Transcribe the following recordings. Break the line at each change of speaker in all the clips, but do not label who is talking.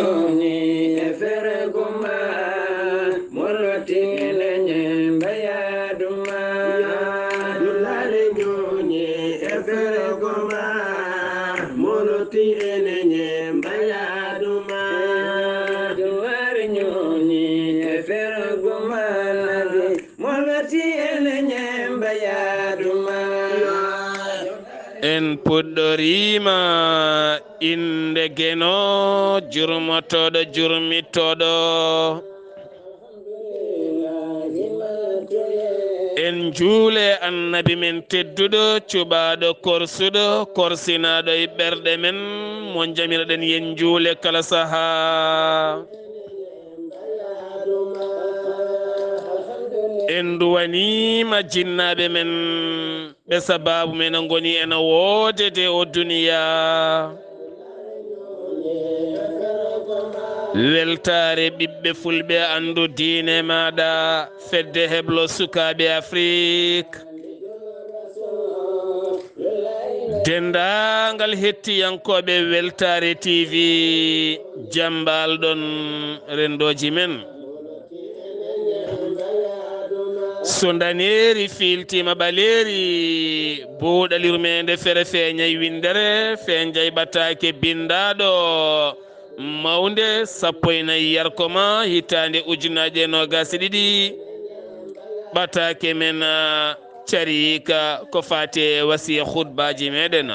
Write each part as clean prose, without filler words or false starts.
ñoni e fere goma moloti lenye bayaduma Abdullaahi ñoni e fere goma moloti lenye bayaduma Abdullaahi ñoni e fere goma nabi moloti lenye bayaduma en puɗɗorima inde geno jurmotoɗo jurmitoɗo en juule annabi men tedduɗo cuɓaɗo korsuɗo korsinaɗo e ɓerɗe men mo jamiraɗen yen juule kala saaha en duwanima jinnaɓe men ɓe sababu men goni ena woodede o duniya weltare ɓiɓɓe fulɓe andu diine maɗa fedde heblo sukaɓe afrique dendagal hettiyankoɓe weltare tv jambalɗon rendoji men so daneri filtima ɓaleri buuɗal yurmeende fere feeñay windere feeñjay ɓataake bindaɗo mawnde 14 yarkomaa hitande ujunaje 22 ɓataake men carika ko fate wasiya khutbaji meɗen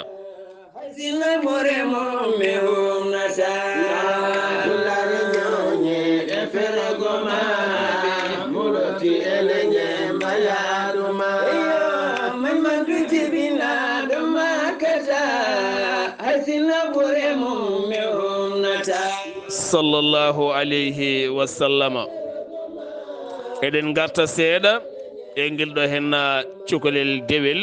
sallallahu alayhi wa sallama eɗen garta seeɗa e ngilɗo henna cukalel dewel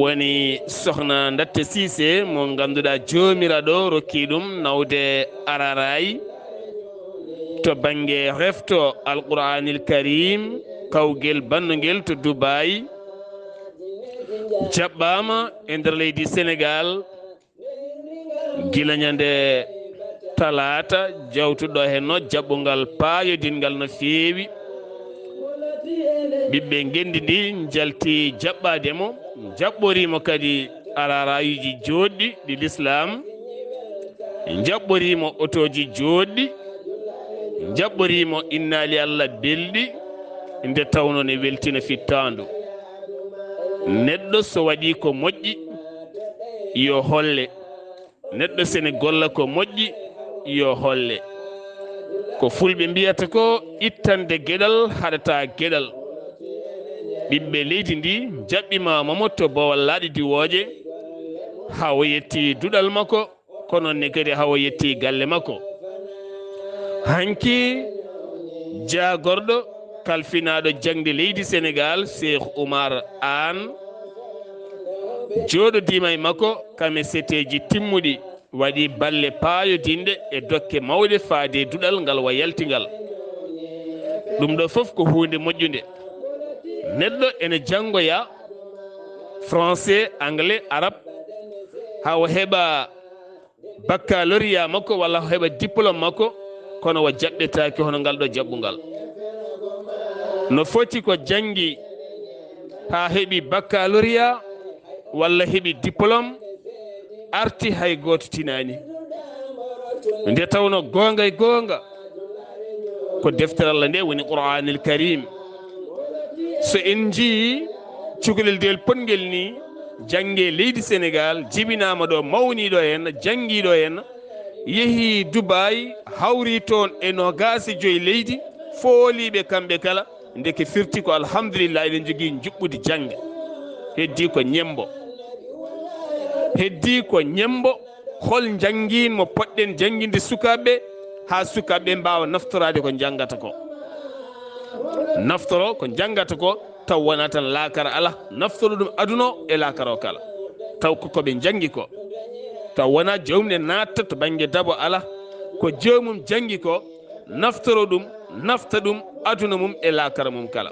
woni sohna Ndatte Cissé mo ganduɗa jomiraɗo rokki ɗum nawde araray to banggue refto alqur'anil karim kawguel bannuguel to Dubai jaɓɓama e nder leydi Sénégal gila ñande talata jawtuɗo henno jaɓɓugal paayodingal no feewi ɓiɓɓe gendi ndi jalti jaɓɓademo jaɓɓorimo kadi ararayuji joɗɗi ɗi l'islam jaɓɓorimo otoji joɗɗi jaɓɓorimo innali Allah belɗi nde tawno ne weltina fittandu neɗɗo so waɗi ko moƴƴi yo holle neɗɗo sene golla ko moƴƴi yo holle ko fulɓe mbiyata ko ittande gueɗal haɗata gueɗal ɓiɓɓe leydi ndi jaɓɓima Mamadou to bowal laaɗi diwoje hawo yetti duɗal makko kono ne kadi hawo yetti galle makko hanki jagorɗo kalfinaɗo jangde leydi Sénégal Cheikh Oumar Anne joɗodima e makko kame seteji timmuɗi waɗi balle paayodinde e dokke mawɗe faade duɗal ngal wa yaltingal ɗum ɗo foof ko hunde moƴƴude neɗɗo ene janngoya français anglais arabe hawo heɓa baccalauréat makko walla heɓa diplôme makko kono wa jaɓɓetaki hono ngal ɗo jaɓɓungal no foti ko janggi ha heɓi baccalauréat walla heɓi diplôme arti hay goto tinani nde tawno gonga e gonga ko deftere Allah nde woni qur'anil karim so en jii cukalel del pongel ni jangge leydi Sénégal jibinama ɗo mawniɗo hen jangiɗo hen yeehi Dubai hawri toon e 25 leydi fooliɓe kamɓe kala ndeke firti ko alhamdulillah eɗen jogui juɓɓudi jangde heddi ko ñembo hol janguinmo poɗɗen janguinde sukaɓe ha sukaɓe mbawa naftorade ko jangata ko naftoro ko jangata ko taw wona tan laakara ala naftoro ɗum aduna e laakara o kala taw koɓe jangi ko taw wona jomum en natta to banggue dabo ala ko jomum jangi ko naftoro ɗum nafta ɗum aduna mum e laakara mum kala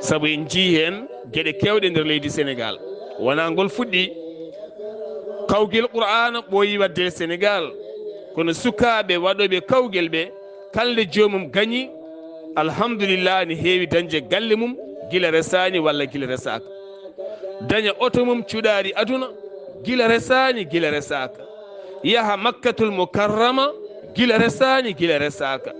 saabu en jii hen gueɗe kewɗe nder leydi Sénégal wona ngol fuɗɗi kawguel qur'ana ɓooyi wadde Sénégal kono sukaaɓe waɗoɓe kawgel ɓe kalde joomum gañi alhamdulillah ne heewi dañde galle mum gila resani walla gila resaka daña oto mum cuɗaari aduna gila resani gila resaka yaha makkatul mukarrama gila resani gila resaka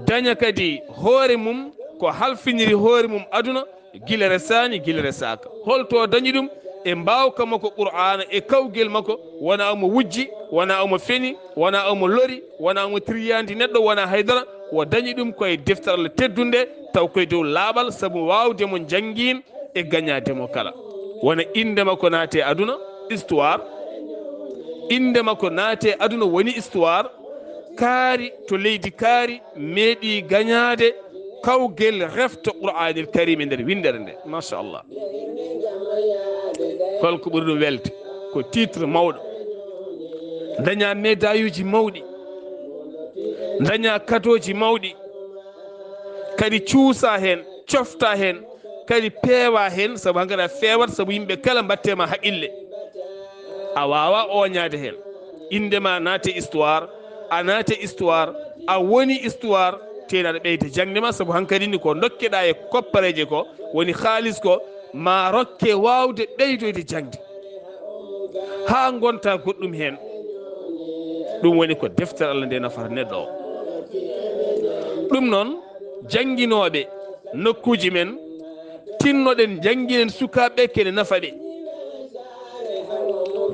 daña kadi hoore mum ko halfiniri hoore mum aduna gila resani gila resaka holto dañi ɗum e mbawka makko qur'ana e kawgel makko wona omo wujji wona omo feni wona omo lori wona omo triyandi neɗɗo wona haydara wo dañi ɗum koye deftere Allah teddunde taw koye dow laaɓal sabu wawdemo jangguin e gagnademo kala wona inde makko naate aduna histoire inde makko naate aduna woni histoire kaari to leydi kaari meeɗi gagnade kawgel refto qur'anil karim e nder windere nde machallah holko ɓuri ɗum welde ko titre mawɗo daña médaille uji mawɗi daña kadoji mawɗi kadi cuusa hen cofta hen kadi peewa hen sabu hankkadi a fewat sabu yimɓe kala mbattema haqqille a wawa oñade hen indema naate histoire a naate histoire a woni histoire tenaɗa ɓeyde jangdema sabu hankkadi ni ko dokkeɗa e koppareje ko woni haalis ko ma rokke wawde ɓeydoyde jangde ha gonta goɗɗum hen ɗum woni ko deftere Allah nde nafata neɗɗo o ɗum noon janguinoɓe nokkuji men tinnoɗen janguinen sukaɓe kene nafa ɓe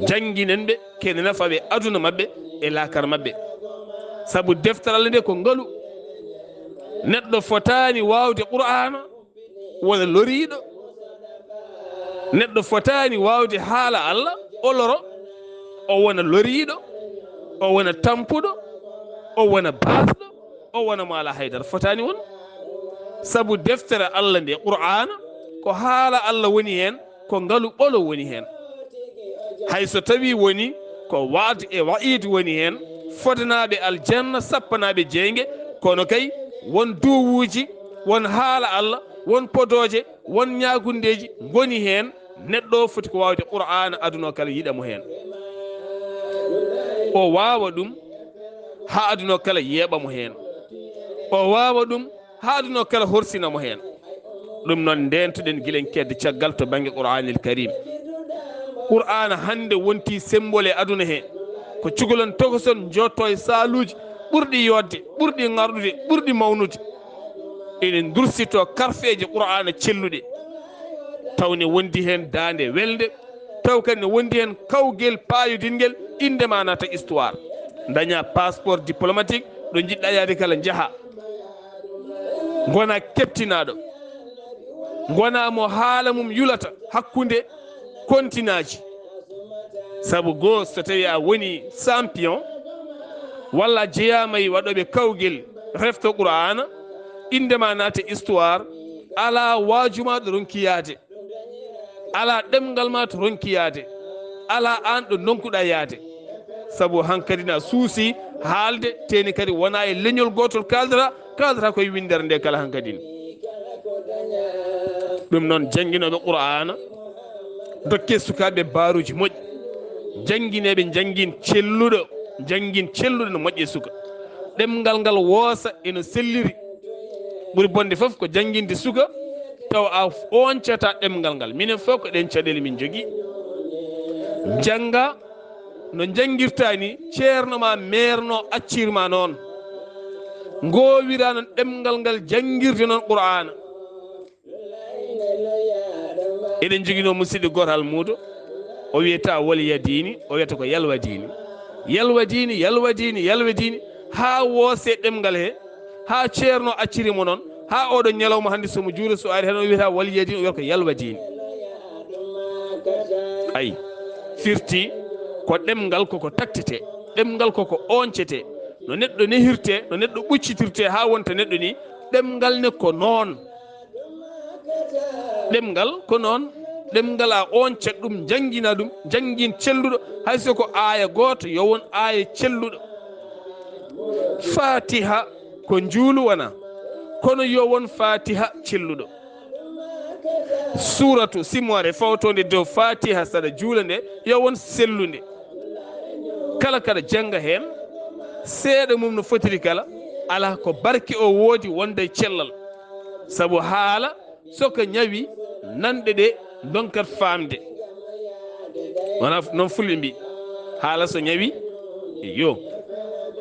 janguinen ɓe kene nafa ɓe aduna mabɓe e lakar mabɓe sabu deftere Allah nde ko ngaalu neɗɗo fotani wawde qur'ana wona loriɗo neɗɗo fotani wawde haala Allah o loro o wona loriɗo o wona tampuɗo o wona basɗo o wona mo ala haydara fotani won sabu deftere Allah nde qur'ana ko haala Allah woni hen ko ngaalu ɓolo woni hen hayso tawi woni ko waad e wa'id woni hen fodanaɓe aljanna sappanaɓe jeygue kono kay won duwuji won haala Allah won podoje won ñagundeji goni hen neɗɗo foti ko wawde qur'ana aduna kala yiɗamo hen o wawa ɗum ha aduna kala yeeɓamo hen o wawa ɗum ha aduna kala horsinamo hen ɗum noon ndentoɗen guilen kedde caggal to banggue qur'anil karim qur'ana hande wonti symbole e aduna he ko cukalon tokoson jotto e saluji ɓurɗi yodde ɓurɗi garɗude ɓurɗi mawnude enen dursito karfeje qur'ana celluɗe tawne wondi hen dande welde taw kadi ne wondi hen kawgel payodingel indema nata histoire daña passeport diplomatique ɗo jiɗɗa yaade kala jaaha gona keptinaɗo gona mo haala mum yulata hakkude continaji sabu goo so tawi a woni champion walla jeyamayi waɗoɓe kawgel refto qur'ana indema naate histoire ala wajuma ɗo ronki yaade ala ɗemgal ma to ronki yaade ala an ɗo donkuɗa yaade sabu hankkadi na suusi haalde teni kadi wona e leñol gotol kaldata koye windere nde kala hankkadi ni ɗum noon janguinoɓe qur'ana dokke sukaɓe baruji moƴƴi janguineɓe janguin celluɗo no moƴƴe suka ɗemgal ngal woosa eno selliri ɓuuri bonde foof ko janguinde suka taw a oncata ɗemgal ngal minen fof ko ɗen caɗele min jogui jangga no janguirta ni ceerno ma merno accirma noon gowira noon ɗemgal ngal janguirde noon qur'ana eɗen joguino musidɗo goto almudo o wiyata wol yadini o wiyata ko yalwadini ha woose ɗemgal he ha ceerno accirimo noon ha oɗo ñalawma hande somo juura so ari hen o wiyata wol yadini o wiyata ko yalwadini ayi firti ko ɗemgal koko taktete ɗemgal koko oncete no neɗɗo nehirte no neɗɗo ɓuccitirte ha wonta neɗɗo ni ɗemgal ne ko noon ɗemgal a oncat ɗum jangguina ɗum janguin celluɗo hayso ko aya goto yo won aya celluɗo fatiha ko juulu wona kono yo won fatiha celluɗo suratu simore fawtode dow fatiha saɗa juula nde yo won sellude kala kada janga hen seeɗa mum no fotiri kala ala ko barke o woodi wonde cellal sabu haala soko ñawi nanɗe ɗe donkat famde wona noon fulɓe mbi haala so ñawi yo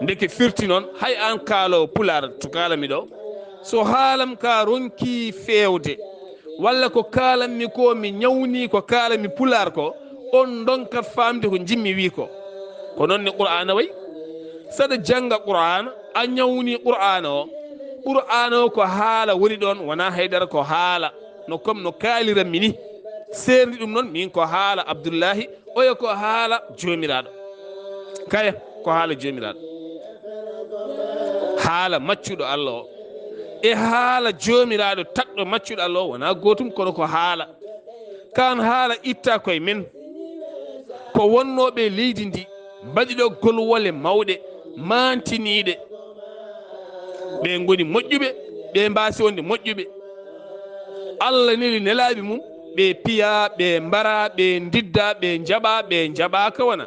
ndeke firti noon hay an kaalowo pular to kalami ɗo so haalam ka ronki fewde walla ko kalanmi ko mi ñawni ko kalami pular ko on donkat famde ko jimmi wi ko noon ne qur'ana way saɗa janga qur'ana a ñawni qur'ana o ko haala woni ɗon wona haydara ko haala no comme no kaaliranmi ni serdi ɗum noon min ko haala Abdullaahi oya ko haala jomiraɗo kaya ko haala jomiraɗo haala maccuɗo Allah o e haala jomiraɗo taɗɗo maccuɗo Allah o wona gotum kono ko haala kan haala itta koye men ko wonnoɓe leydi ndi mbaɗiɗo golwole mawɗe mantiniɗe ɓe goni moƴƴuɓe ɓe mbasi wonde moƴƴuɓe Allah neli nelaɓe mum ɓe piya ɓe mbara ɓe didda ɓe jaɓaka wona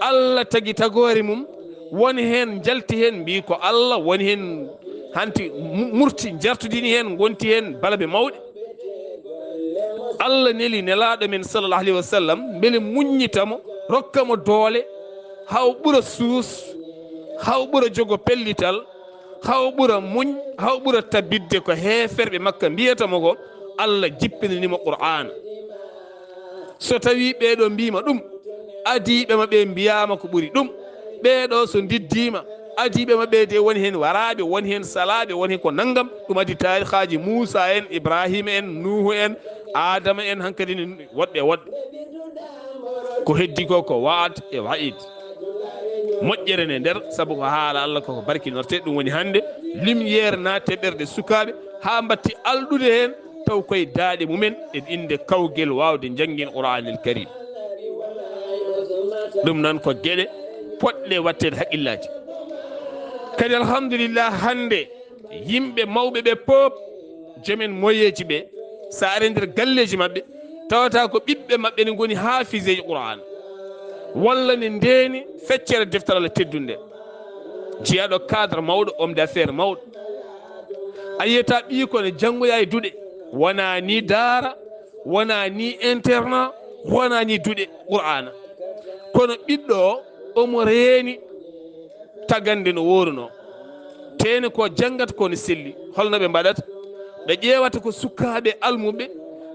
Allah tagui tagore mum woni hen jalti hen mbi ko Allah woni hen hanti murti jartudini hen gonti hen balaɓe mawɗe Allah neli nelaɗo men sallallahu alayhi wa sallam beele muññitamo rokkamo doole haw ɓuura suus haw ɓuura jogo pellital haw ɓuura muñ haw ɓuura tabidde ko heferɓe makka mbiyatamo ko Allah jippinanimo qur'ana so tawi ɓeɗo mbima ɗum adiɓema ɓe mbiyama ko ɓuuri ɗum ɓeɗo so diddima adiɓe maɓɓe de woni hen waraɓe woni hen salaɓe woni hen ko naggam ɗum adi tarihaji Moussa en Ibrahima en Nuhu en Adama en hankkadi woɗɓe ko heddi ko waad e wa'id moƴƴere ne nder saabu ko haala Allah koko barkinorte ɗum woni hande lumiére naate ɓerɗe sukaɓe ha batti alɗude hen taw koye daaɗe mumen e inde kawguel wawde janggin Qur'anil Karim ɗum noon ko gueɗe poɗɗe wattede haqqillaji kadi alhamdulillah hande yimɓe mawɓe ɓe pop joomen moyeji ɓe sa ari nder galleji mabɓe tawata ko ɓiɓɓe mabɓe ne goni hafiseji Qur'ana walla ne ndeni feccere deftere Allah teddunde jiyaɗo cadre mawɗo homme d'affaires mawɗo a yiyata ɓi ko ne janggoya e duɗe wona ni daara wona ni internat wona ni duɗe Qur'ana kono ɓiɗɗo o omo reeni tagandi no woruno tene ko janggata ko ne selli holno ɓe mbaɗata ɓe ƴewata ko sukaɓe almuɓe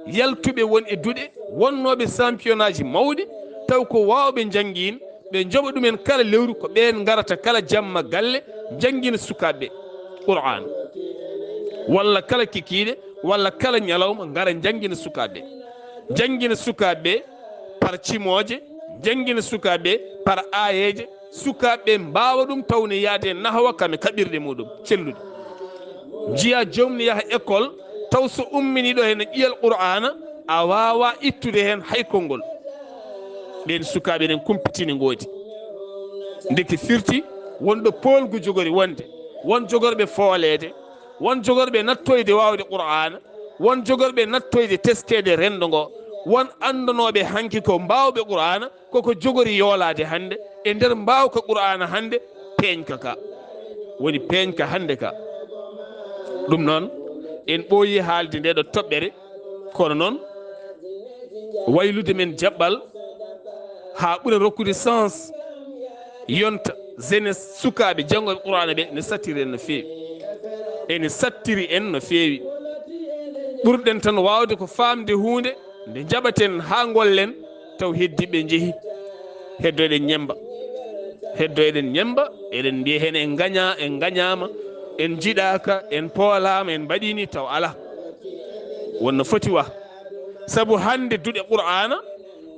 yaltuɓe won e duɗe wonnoɓe championnat ji mawɗi taw ko wawɓe janggin ɓe joɓa ɗumen kala lewru ko ɓen garata kala jamma galle janggina sukaɓe Qur'an walla kala kikiɗe walla kala ñalawma gara janggina sukaɓe par cimoje janggina sukaɓe par ayeje sukaɓe mbawa ɗum tawne yaade nahwa kame kaɓirɗe muɗum cellude jiya jomni yaha école taw so umminiɗo hen ƴiyal Qur'ana a wawa ittude hen hay konngol ɓen sukaɓe nen kumpitini ngoodi ndeke firti wonɗo polgu jogori wonde won jogorɓe foolede won jogorɓe nattoyde wawde Qur'ana won jogorɓe nattoyde teskede rendo ngo won andanoɓe hanki ko mbawɓe Qur'ana koko jogori yoolade hande e nder mbawka Qur'ana hande peeñka ka woni peeñka hande ka ɗum noon en ɓooyi haalde nde ɗo toɓɓere kono noon waylude men jaɓɓal ha ɓuura rokkude sens yonta jeunesse sukaɓe janggoɓe Qur'ana ɓe ne sattiri en no feewi ene sattiri en no feewi ɓurɗen tan wawde ko famde hunde nde jaɓaten ha gollen taw heddiɓe jeehi heddoɗen ñemba eɗen mbiya hen en gañama en jiɗaka en poolama en mbaɗini taw ala wonno foti wa saabu hande duɗe Qur'ana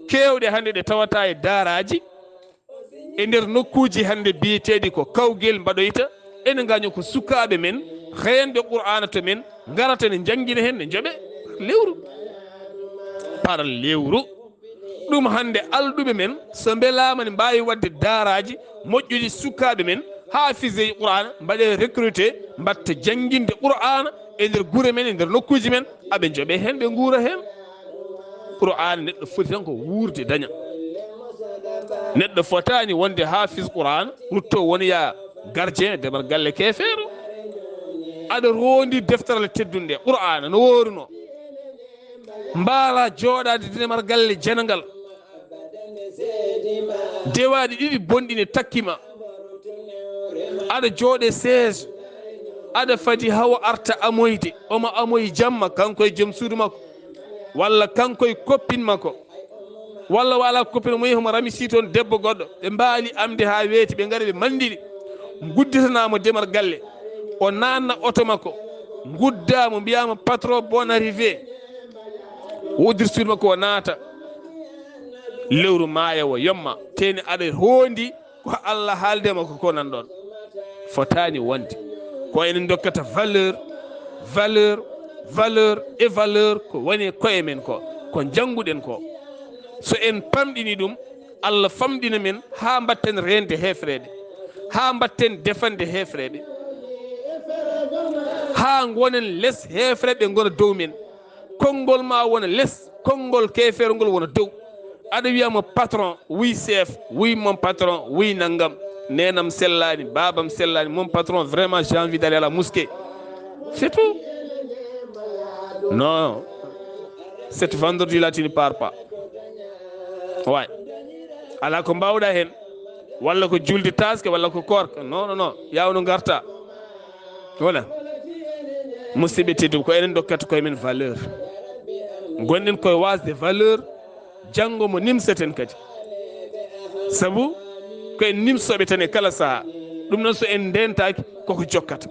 kewɗe hande ɗe tawata e daaraji e nder nokkuji hande biyeteɗi ko kawguel mbaɗoyta ene gaño ko sukaɓe men heynɓe Qur'ana to men garata ne janggina hen ne jooɓe lewru par lewru ɗum hande alɗuɓe men so beelama ne mbawi wadde daaraji moƴƴuɗi sukaɓe men hafiseji Qur'ana mbaɗe recruté mbatta jangginde Qur'ana e nder guure men e nder nokkuji men aɓe jooɓe hen ɓe guura hen Qur'ana neɗɗo foti tan ko wuurde daña neɗɗo fotani wonde hafiz qur'an rutto woni ya gardien demal galle kefeero aɗa rondi deftaral teddunde qur'ana no woruno mbaala jooɗade demal galle janangal dewaɗi ɗiɗi bonɗine takkima aɗa jooɗe siège aɗa fadi hawa arta amoyde omo amoyi jamma kanko e joom suudu makko walla kanko e koppin makko walla wala koppin mo yehi homo ramisi toon debbo goɗɗo ɓe mbaali amde ha weeti ɓe ngari ɓe mandiɗi gudditanamo demal galle o nanna oto makko guddamo mbiyama patron bon arrivé woddir suudu makko o naata lewru maaya o yomma teni aɗa hondi ko Allah haaldema ko nan ɗon fotani wonde ko enen dokkata valeur et valeur ko woni koye men ko jangguɗen ko so en pamɗini ɗum Allah famɗina men ha mbatten rende hefrede ha mbatten defande hefrede ha gonen less hefrede ɓe gona dow men konngol ma wona less konngol kefere ngol wona dow aɗa wiyamo patron oui chef oui mon patron oui nangam nenam sellani babam sellani mon patron vraiment j'ai envie d'aller à la mosquée c'est tout. Non, cette vendredi là tu ne pars pas. Ouais. ala ko mbawɗa hen walla ko julde taske walla ko korka non yawno garta voilà musidɓe tedduɓe ko enen dokkata koye men valeur gonɗen koye wasde valeur janggo mo nimseten kadi saabu ko en nimsoɓe tan e kala saaha ɗum noon so en ndentaki koko jokkata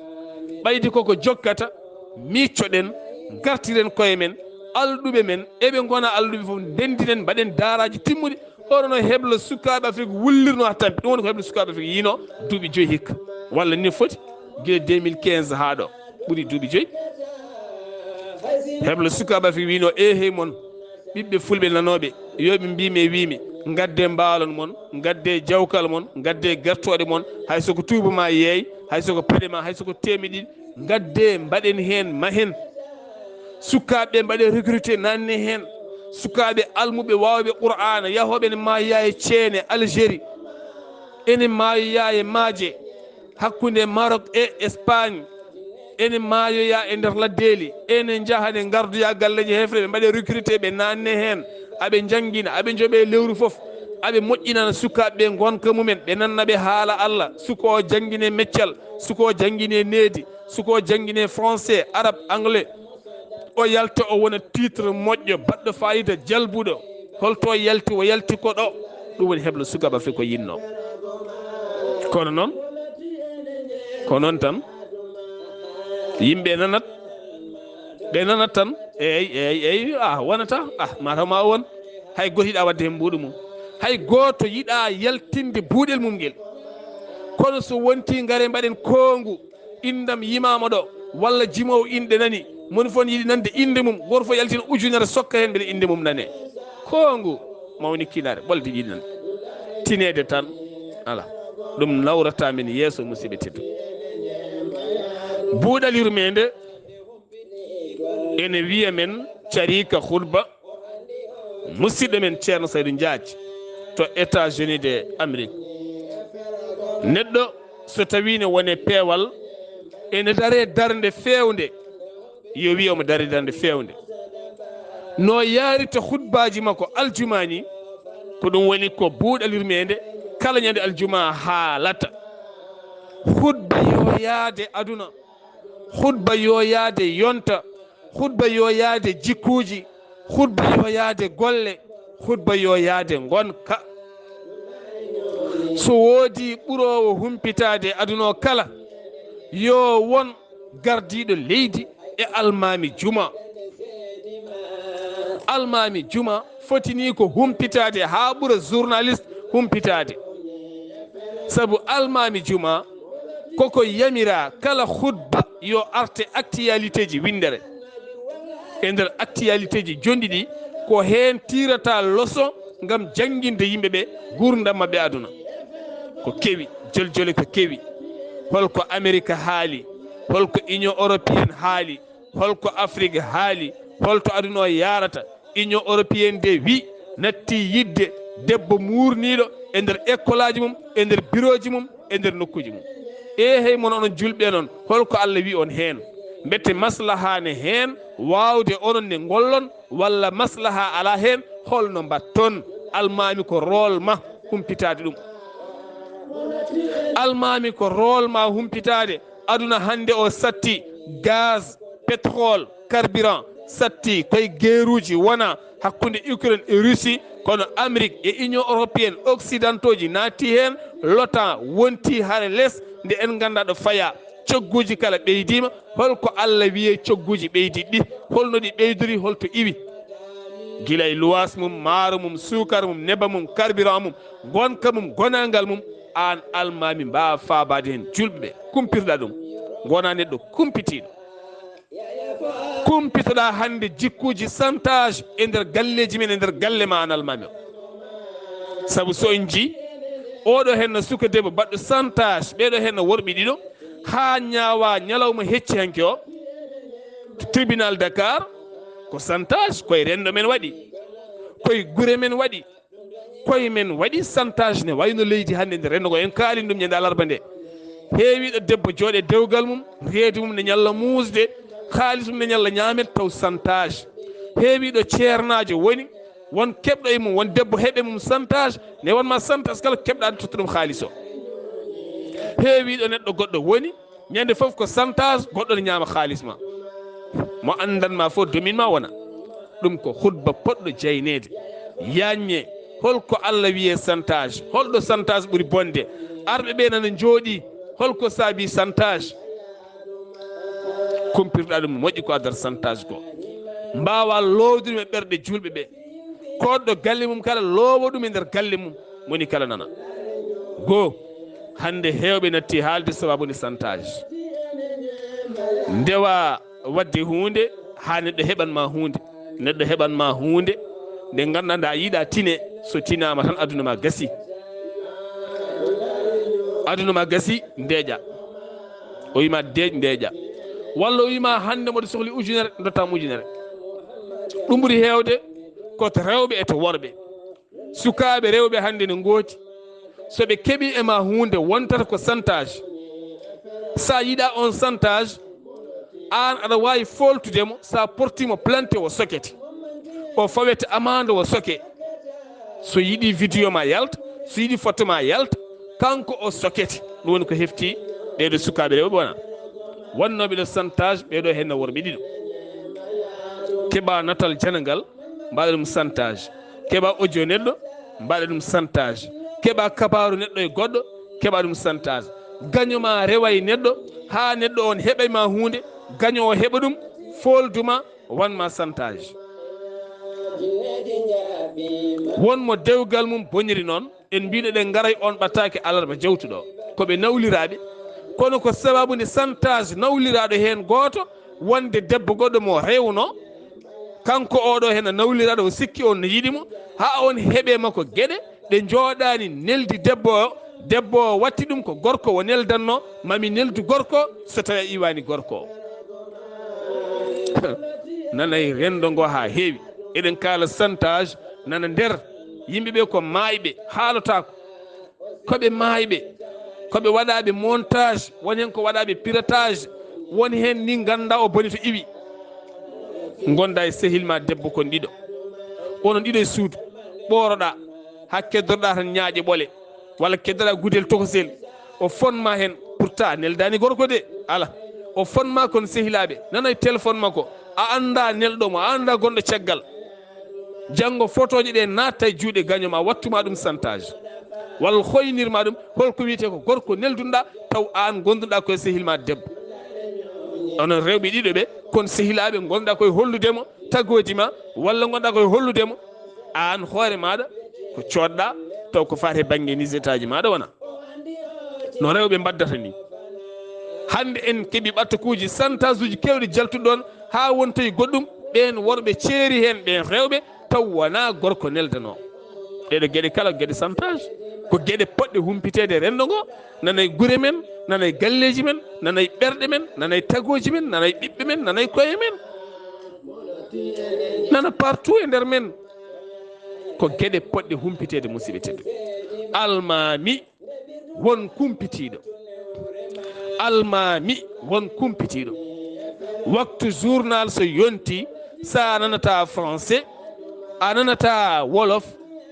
ɓaydi koko jokkata miccoɗen gartiren koye men alɗuɓe men eɓe gona alɗuɓe fof ndendinen mbaɗen daaraji timmuɗi oɗo no heblo sukaɓe Afrique wullirno ha tampi ɗum woni ko heblo sukaɓe Afrique yino duuɓi 5 hikka walla ni foti guila 2015 ha ɗo ɓuuri duuɓi 5 heblo sukaɓe Afrique wino hey mon ɓiɓɓe fulɓe nanoɓe yoɓe mbimi wimi gadde mbalon mon gadde jawkal mon gadde gertoɗe mon hay soko tuuba ma yeey hay soko paɗe ma hay soko temedɗiɗi gadde mbaɗen hen mahen sukaɓe mbaɗe recruté nanne hen sukaɓe almuɓe wawɓe qur'ana yahoɓe ene maaya e ceene Algérie ene maayoya e maaje hakkude Maroc e Espagne ene maayoya e nder laddeeli ene jahane gardoya galleji hefre ɓe mbaɗe recruté ɓe nanne hen aɓe jangguina aɓe jooɓe lewru foof aɓe moƴƴinana sukaɓeɓe gonka mumen ɓe nannaɓe haala Allah suko o jangguine meccal suko o jangguine needi suko o jangguine français arabe anglais o yalta o wona titre moƴƴo baɗɗo fayida jalbuɗo holto yalti o yalti ko ɗo ɗum woni heblo sukaɓe Afrique ko yinno kono noon tan yimɓe nanat ɓe nanat tan eyyi wonata mataw ma won hay goto yiiɗa wadde hen mbuɗu mum hay goto yiiɗa yaltinde buuɗel mum ngel kono so wonti gaare mbaɗen kongu indam yimama ɗo walla jimowo inɗe nani moni fof yiiɗi nande inde mum goto fof yaltina ujunere sokka hen beele inde mum nane kongu mawni kinare ɓolde yiiɗi nande tinede tan ala ɗum nawrata men yeeso musidɓe teddu buuɗal yurmede ene wiya men carika hurba musidɗo men ceerno Saydou Diadji to États-Unis de Amérique neɗɗo so tawi ne wone peewal ene dare darde fewnde yo wi omo dari darde fewnde no yarita hutbaji makko aljumani ko ɗum woni ko buuɗal yurmede kala ñande aljuma haalata hutba yo yaade aduna hutba yo yaade yonta hutba yo yaade jikkuji hutba yo yaade golle hutba yo yaade gonka so woodi ɓurowo humpitade aduna o kala yo won gardiɗo leydi e almami juma fotini ko humpitade ha ɓuura journaliste humpitade saabu almami juma koko yamira kala hutba yo arte actualité ji windere e nder actualité ji jonɗi ɗi ko hen tirata leçon gam jangguinde yimɓeɓe gurdam mabɓe aduna ko kewi joljole ko kewi holko Amérique haali holko Union européenne haali holko Afrique haali holto aduna o yarata Union européenne de wi natti yidde debbo murniɗo e nder école aji mum e nder bureau ji mum e nder nokkuji mum hey mon onon julɓe noon holko Allah wi on heen mbette maslaha ne heen waawde onon ne ngollon walla maslaha ala heen holno mbatton almami ko rôle ma humpitade ɗum almami ko rôle ma humpitade aduna hande o satti gaz pétrole carburant satti koye guerruji wona hakkude Ukraine e Russie kono Amérique e Union européenne occidentaux ji naati hen l'OTAN wonti hare less nde en ganda ɗo faya cogguji kala ɓeydima holko Allah wiye cogguji ɓeydi ɗi holno ɗi ɓeydori holto iwi gila e luwas mum maaro mum sukara mum neba mum carburant mum gonka mum gonangal mum an almami mbawa fabade hen julɓeɓe kumpirɗa ɗum gona neɗɗo kumpitoɗa hande jikkuji santage e nder galleji men e nder galle ma an almami o saabu so en ji oɗo henno suka debbo baɗɗo santage ɓeɗo henno worɓe ɗiɗo ha ñaawa ñalawma hecci hanke o tribunal Dakar ko santage koye rendo men waɗi koye gure men waɗi koye men waɗi santage ne wayno leydi hande nde rendo ko en kaalin ɗum ñande alarba nde heewiɗo debbo jooɗe dewgal mum reedu mum ne ñalla muusde haaliss mum ne ñalla ñaamet taw santage heewiɗo ceernajo woni won keɓɗo e mum won debbo heeɓe mum santage ne wonma santage kala keɓɗa ɗo totta ɗum haalis o heewiɗo neɗɗo goɗɗo woni ñande foof ko santage goɗɗo ne ñaama haalis ma mo andanma fof domin ma wona ɗum ko hutba poɗɗo jaynede yaññe holko Allah wiye santage holɗo santage ɓuuri bonde arɓe ɓe nana jooɗi holko saabi santage kumpirɗa ɗum moƴƴi ko adar santage ko mbawa lowduɗum e ɓerɗe julɓe ɓe koɗɗo galle mum kala loowo ɗum e nder galle mum moni kala nana goo hande hewɓe natti haalde sababude santage ndewa wadde hunde ha neɗɗo heɓanma hunde nde ganduɗa nda yiiɗa tine so tinama tan aduna ma gasi ndeeƴa o wima deeƴ ndeeƴa walla o wima hande mboɗo sohli ujunere dottama ujunere ɗum ɓuuri hewde koto rewɓe e to worɓe sukaɓe rewɓe hande ne gooti soɓe keeɓi ema hunde wontata ko santage sa yiiɗa on santage an aɗa wawi foltudemo sa portimo planté o sokete o fawete amande o soke so yiiɗi vidéo ma yalta so yiiɗi photo ma yalta kanko o sokete ɗum woni ko hefti ɓeɗo sukaɓe rewɓe wona wonnoɓe ɗo santage ɓeɗo henno worɓe ɗiɗo keeɓa natal janagal mbaɗa ɗum santage keeɓa audio neɗɗo mbaɗa ɗum santage keeɓa kabaru neɗɗo e goɗɗo keeɓa ɗum santage gañoma rewa e neɗɗo ha neɗɗo on heɓayma hunde gaño o heɓa ɗum folduma wanma santage wonmo dewgal mum boniri noon en mbiɗo ɗen garay on ɓataake alarba jawtuɗo koɓe nawliraɓe kono ko sababude santage nawliraɗo hen goto wonde debbo goɗɗo mo rewno kanko oɗo hen nawliraɗo o sikki on no yiɗimo ha on heeɓe makko gueɗe ɗe jooɗani neldi debbo o watti ɗum ko gorko o neldanno mami neldu gorko so tawi a iwani gorko o nanay rendo ngo ha heewi eɗen kaala santage nana nder yimɓeɓe ko maayɓe haalotako koɓe maayɓe koɓe waɗaɓe montage woni hen ko waɗaɓe piratage woni hen ni ganda o boni to iwi gonda e sehil ma debbo kon ɗiɗo onon ɗiɗo e suudu ɓoroɗa ha keddoroɗa tan ñaaƴe ɓole walla keddoɗa gudel tokosel o fonma hen pourtant neldani gorko de ala o fonma kon sehilaɓe nana e téléphone makko a anda nelɗomo a anda gonɗo caggal janggo photoje ɗe natta e juuɗe gañoma wattuma ɗum santage walla hoynirma ɗum holko wiyete ko gorko nelduɗa taw an gonduɗa koye sehilma debbo onon rewɓe ɗiɗo ɓe kono sehilaɓe gonɗa koye holludemo taggoji ma walla gonɗa koye holludemo an hoore maɗa ko coɗɗa taw ko fate banggue nisetaji maɗa wona no rewɓe mbaddata ni hande en keeɓi ɓattakuji santage uji kewɗi jaltuɗo ɗon ha wontoye goɗɗum ɓen worɓe ceeri hen ɓen rewɓe taw wona gorko neldano ɗeɗo gueɗe kala gueɗe santage ko gueɗe poɗɗe humpitede rendo ngo nanay guure men nanay galleji men nanay ɓerɗe men nanay tagoji men nanay ɓiɓɓe men nanay koye men nana partout e nder men ko gueɗe poɗɗe humpitede musidɓe tedduɓe almami won kumpitiɗo, almami won kumpitiɗo. waktu journal so yonti sa nanata français, a nanata wolof,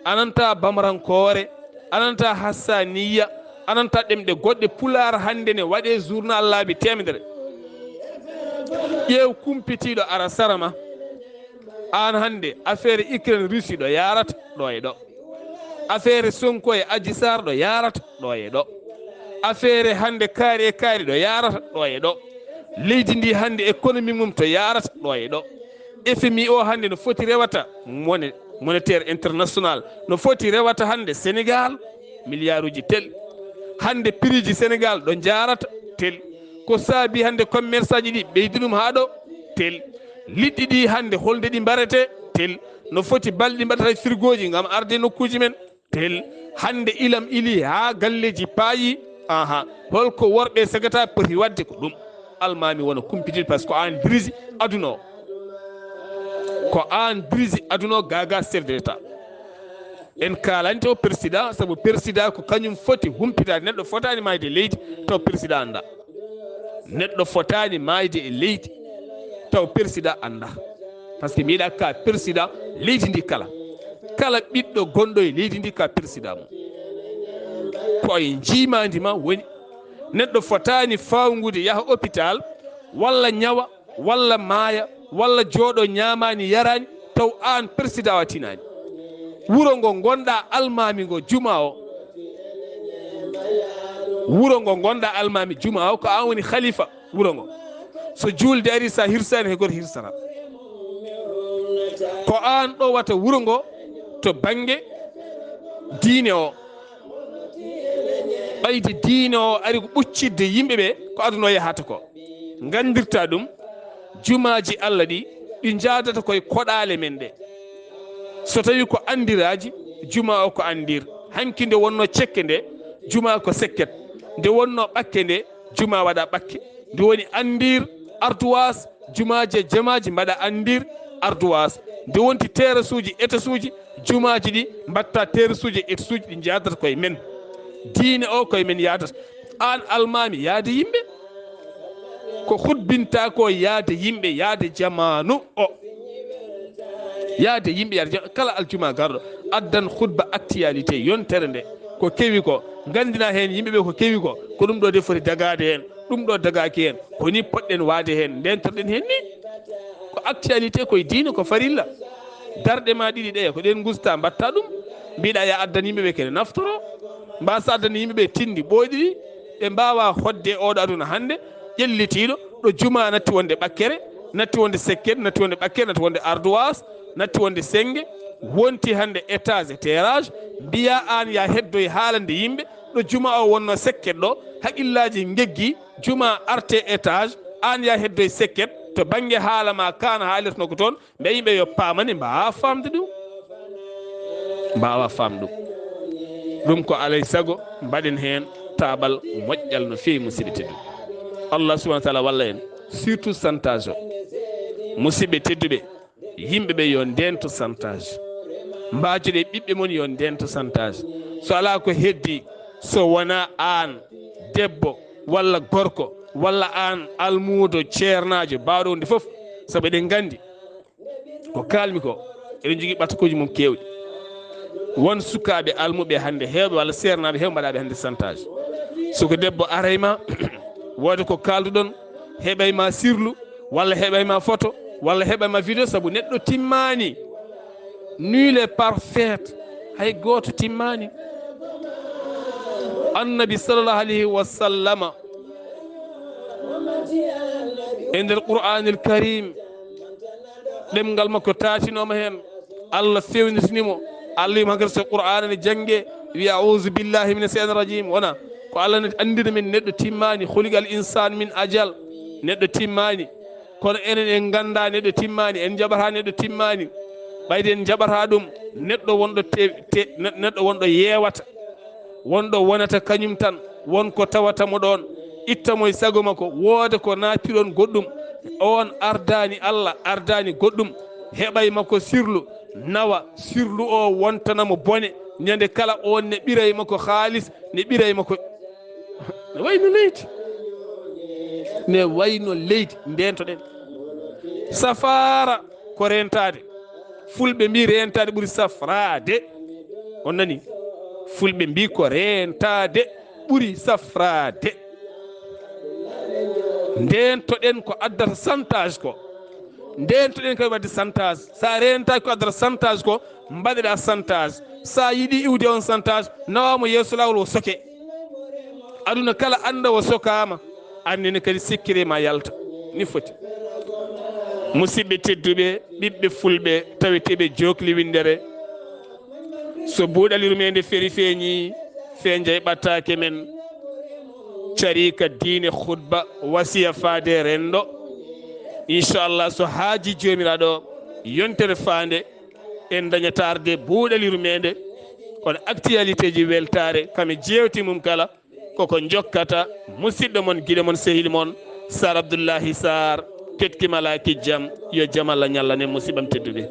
a nanata bamarankore, a nanata hassaniya, a nanata ɗemɗe goɗɗe. pular hande ne waɗe journal laabi temedere. ƴeew kumpitiɗo ara sarama an hande affaire Ukraine Russie ɗo yarata ɗo e ɗo, affaire Sonko e Adji Sarr ɗo yarata ɗo e ɗo, affaire hande kaari e kaari ɗo yarata ɗo e ɗo, leydi ndi hande économie mum to yarata ɗo e ɗo. FMI o hande no foti rewata monétaire international no foti rewata hande Sénégal milliard uji tel. hande prix ji Sénégal ɗo jarata tel, ko saabi hande commerçant ji ɗi ɓeydi ɗum ha ɗo tel. liɗɗi ɗi hande holde ɗi mbarete tel, no foti balɗi mbaɗata frigo ji gam arde nokkuji men tel. hande ilam ili ha galleji paayi. holko worɓe sagata poti wadde ko ɗum. almami wona kumpitiɗo par ce que ko an dirige aduna o, ko an dirige aduna o gaga chef de l'état. en kalante o président, saabu président ko kañum foti humpitade. neɗɗo fotani mayde leydi taw président anda, neɗɗo fotani mayde e leydi taw président anda. par ce que mbiɗa ka président leydi ndi kala ɓiɗɗo gonɗo e leydi ndi ka président mum. ko e jimadi ma woni. neɗɗo fotani fawgude yaha hôpital walla ñawa walla maaya walla jooɗo ñamani yarani taw an président watinani. wuro ngo gonɗa almami ngo juma o, wuro ngo gonɗa almami juma o ko an woni khalifa wuro ngo. so julde ari sa hirsani he goto hirsata. ko an ɗo wata wuro ngo to banggue diine o. ɓayde diine o ari ko ɓuccidde yimɓeɓe ko aduna o yahata ko. gandirta ɗum jumaji Allah ɗi jadata koye koɗale men ɗe. so tawi ko andiraji juma o ko andir. hanki nde wonno cekke nde juma ko sekket, nde wonno ɓakke nde juma waɗa ɓakke. nde woni andir ardoise jumaji e jamaji mbaɗa andir ardoise. nde wonti terasuji étasuji jumaji ɗi mbatta terasuji e étasuji ɗi jadata koye men. diine o koye men yadata. an almami yaade yimɓe ko hutbinta ko yaade yimɓe, yaade jamanu o, yaade yimɓe yaade kala aljuma garɗo addan hutba actualité yontere nde ko kewi ko gandina hen yimɓeɓe ko kewi ko ɗum ɗo de foti dagade hen, ɗum ɗo dagaki hen, ko ni poɗɗen waade hen ndentorɗen hen ni. ko actualité koye diine ko farilla. darɗe ma ɗiɗi ɗe ko ɗen gusta mbatta ɗum. mbiɗa ya addan yimɓeɓe kene naftoro, mbasa addana yimɓeɓe tindi ɓoyɗiɗi ɓe mbawa hodde oɗo aduna hande ƴellitiɗo ɗo juma natti wonde ɓakkere, natti wonde sekkere, natti wonde ɓakkere, natti wonde ardoise, natti wonde senge, wonti hande étage et terrage. mbiya an ya heddoye haalande yimɓe ɗo juma o wonno sekket ɗo haqillaji geggi juma arte étage, an ya heddoye sekket to banggue haalama kana haalirno ko toon. mbe yimɓe yo pamani mbawa famde ɗum, mbawa famde ɗum. ko alay sago mbaɗen hen taɓal moƴƴal no fewi musidɓe tedduɓe. allah subahana taala walla en surtout santage o. musidɓe tedduɓe yimɓeɓe yo ndento santage, mbajoɗe ɓiɓɓe mon yo ndento santage. so ala ko heddi, so wona an debbo walla gorko walla an almudo ceernajo bawɗo nde foof, saabu eɗen gandi ko kalmi ko eɗen jogui ɓatakuji mum kewɗi. won sukaɓe almuɓe hande hewɓe walla sernaɓe hewɓe mbaɗaɓe hande santage. soko debbo arayma wode ko kalduɗon heɓayma sirlu walla heɓayma photo walla heɓayma vidéo, saabu neɗɗo timmani. nul est parfaite, hay goto timmani. annabi sallallahu alayhi wa sallama e nder qur'anil karim ɗemgal makko tatinoma hen allah fewnitinimo. allah yima hankadi so qur'ana ne jangge wi a'udhu billahi minash shaitanir rajim. wona ko allah ne andina men neɗɗo timmani. khuliqal insan min ajal, neɗɗo timmani. kono enen en ganda neɗɗo timmani, en jaɓata neɗɗo timmani. ɓayde en jaɓata ɗum. neɗɗo wonɗo neɗɗo wonɗo yewata, wonɗo wonata kañum tan, wonko tawatamo ɗon, ittamo e sago makko. wooda ko natiron goɗɗum, on ardani allah, ardani goɗɗum, heɓay makko sirlu, nawa sirlu o wontanamo bone, ñande kala on ne ɓirayma ko haalis ne ɓirayma ko ne wayno leydi ne wayno leydi ndentoɗen safara ko rentade fulɓe mbi rentade ɓuuri safrade on nani fulɓe mbi ko rentade ɓuuri safrade ndentoɗen ko addata santage ko ndentoɗen koye wadde santage sa rentaki ko addata santage ko mbaɗeɗa santage sa yiiɗi iwde on santage nawamo yeeso lawol o soke aduna kala anda o sokama annene kadi sikkirema yalta ni foti musidɓe tedduɓe ɓiɓɓe fulɓe taweteɓe jokli windere so buuɗal yurmeende feri feeñi feeña e ɓattake men carika diine khutba wasiya faade rendo inchallah so haaji jomiraɗo yontere faande en dañatarde buuɗal yurmeende kono actualité ji weltare kami jewti mum kala koko jokkata musidɗo mon guiɗo mon sehil mon Sar Abdullaahi Saar ketkimalaki jam yo jam Allah ñallanen musibam tedduɓe